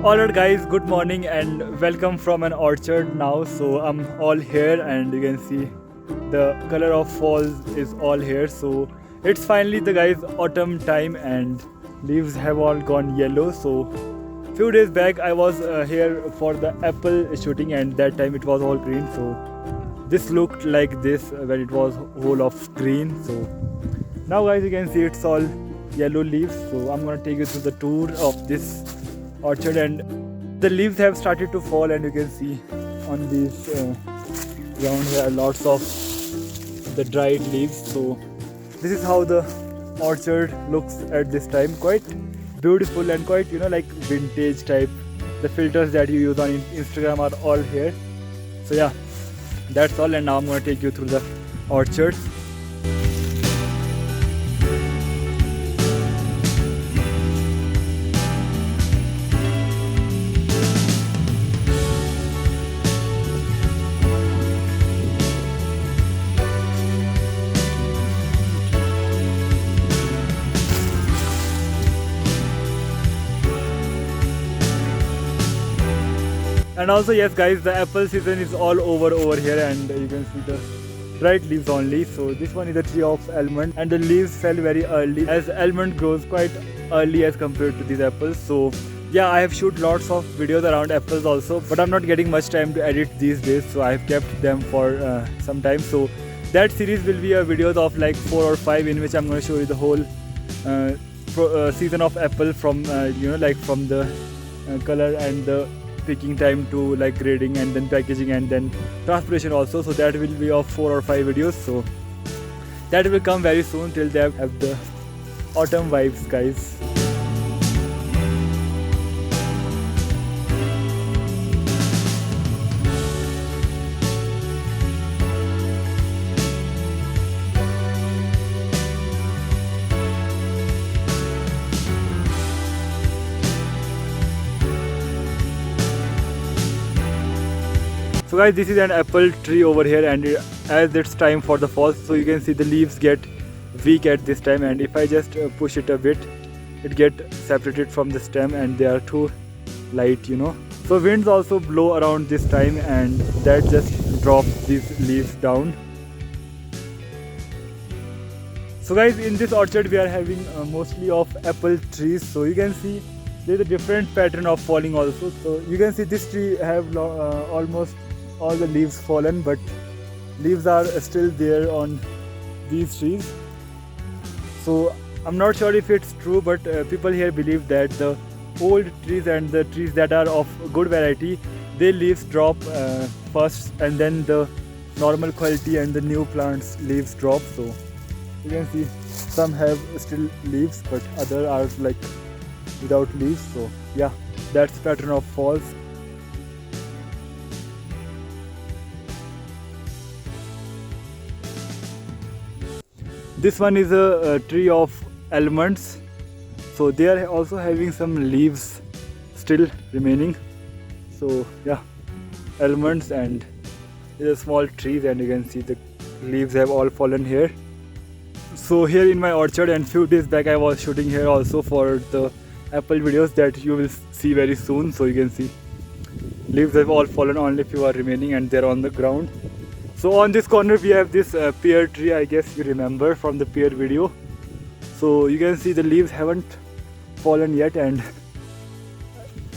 Alright guys, good morning and welcome from an orchard now. So I'm all here and you can see the color of falls is all here. So it's finally the guys autumn time and leaves have all gone yellow. So few days back I was here for the apple shooting and that time it was all green. So this looked like this when it was whole of green. So now guys you can see it's all yellow leaves. So I'm gonna take you through the tour of this orchard and the leaves have started to fall and you can see on these ground there are lots of the dried leaves. So this is how the orchard looks at this time, quite beautiful and quite like vintage type. The filters that you use on Instagram are all here. So yeah, that's all, and now I'm going to take you through the orchard. And also yes guys, the apple season is all over here and you can see the dried leaves only. So this one is the tree of almond and the leaves fell very early as almond grows quite early as compared to these apples. So yeah, I have shoot lots of videos around apples also, but I'm not getting much time to edit these days, so I've kept them for some time. So that series will be a videos of like 4 or 5 in which I'm going to show you the whole season of apple from like from the color and the picking time to like grading and then packaging and then transportation also. So that will be of 4 or 5 videos. So that will come very soon. Till they have the autumn vibes guys. So guys, this is an apple tree over here and as it's time for the fall, so you can see the leaves get weak at this time, and if I just push it a bit, it get separated from the stem and they are too light. So winds also blow around this time and that just drops these leaves down. So guys, in this orchard we are having mostly of apple trees. So you can see there's a different pattern of falling also. So you can see this tree have almost all the leaves fallen, but leaves are still there on these trees. So I'm not sure if it's true, but people here believe that the old trees and the trees that are of good variety, their leaves drop first and then the normal quality and the new plants leaves drop. So you can see some have still leaves but other are like without leaves. So yeah, that's the pattern of falls. This one is a tree of almonds. So they are also having some leaves still remaining. So yeah, almonds, and these are small trees and you can see the leaves have all fallen here. So here in my orchard, and few days back I was shooting here also for the apple videos that you will see very soon. So you can see leaves have all fallen, only few are remaining and they're on the ground. So on this corner we have this pear tree, I guess you remember from the pear video. So you can see the leaves haven't fallen yet and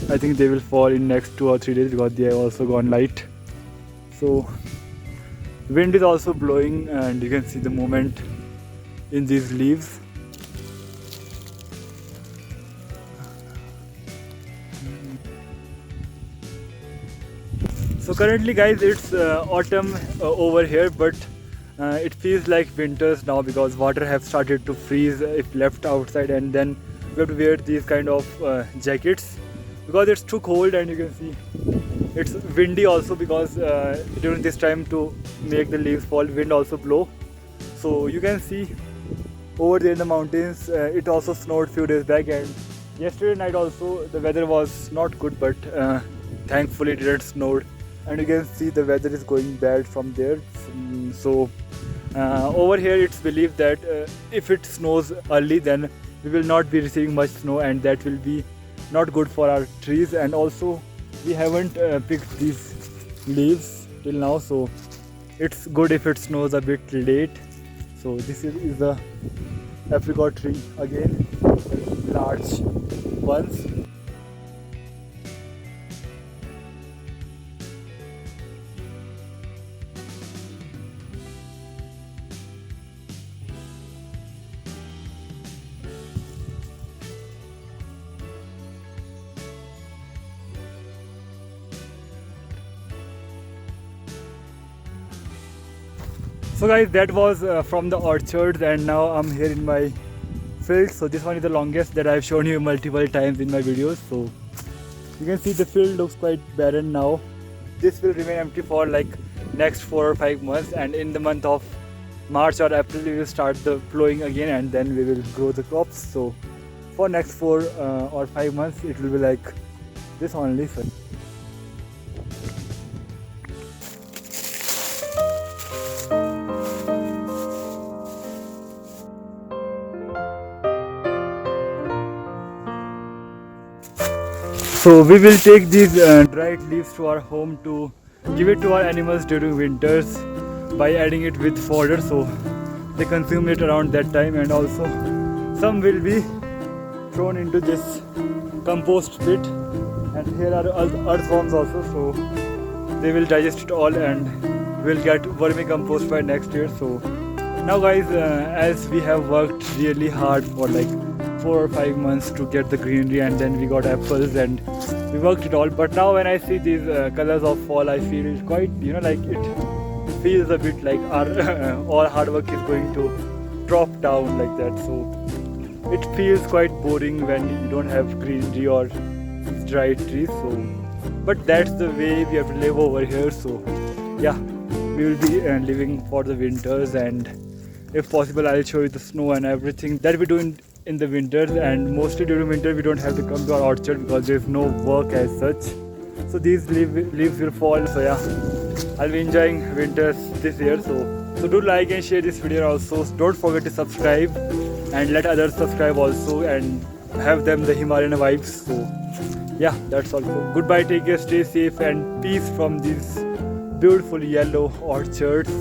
I think they will fall in next 2 or 3 days because they have also gone light. So wind is also blowing and you can see the movement in these leaves. So currently guys, it's autumn over here, but it feels like winters now because water have started to freeze if left outside, and then we have to wear these kind of jackets because it's too cold, and you can see it's windy also because during this time to make the leaves fall, wind also blow. So you can see over there in the mountains, it also snowed few days back, and yesterday night also the weather was not good, but thankfully it didn't snow. And you can see the weather is going bad from there. So over here it's believed that if it snows early, then we will not be receiving much snow, and that will be not good for our trees. And also we haven't picked these leaves till now, so it's good if it snows a bit late. So this is the apricot tree again, large ones. So guys, that was from the orchards, and now I'm here in my field. So this one is the longest that I've shown you multiple times in my videos. So you can see the field looks quite barren now. This will remain empty for like next 4 or 5 months, and in the month of March or April we will start the plowing again, and then we will grow the crops. So for next 4 or 5 months it will be like this only. So we will take these dried leaves to our home to give it to our animals during winters by adding it with fodder, so they consume it around that time. And also some will be thrown into this compost pit, and here are earthworms also, so they will digest it all and will get vermicompost by next year. So now guys, as we have worked really hard for like 4 or 5 months to get the greenery, and then we got apples and we worked it all, but now when I see these colors of fall, I feel quite, like it feels a bit like our all hard work is going to drop down like that. So it feels quite boring when you don't have greenery or dry trees. So but that's the way we have to live over here. So yeah, we will be living for the winters, and if possible I'll show you the snow and everything that we do in the winters. And mostly during winter we don't have to come to our orchard because there's no work as such, so these leaves will fall. So yeah, I'll be enjoying winters this year. So do like and share this video also. Don't forget to subscribe and let others subscribe also and have them the Himalayan vibes. So yeah, that's all. So goodbye, take care, stay safe, and peace from these beautiful yellow orchards.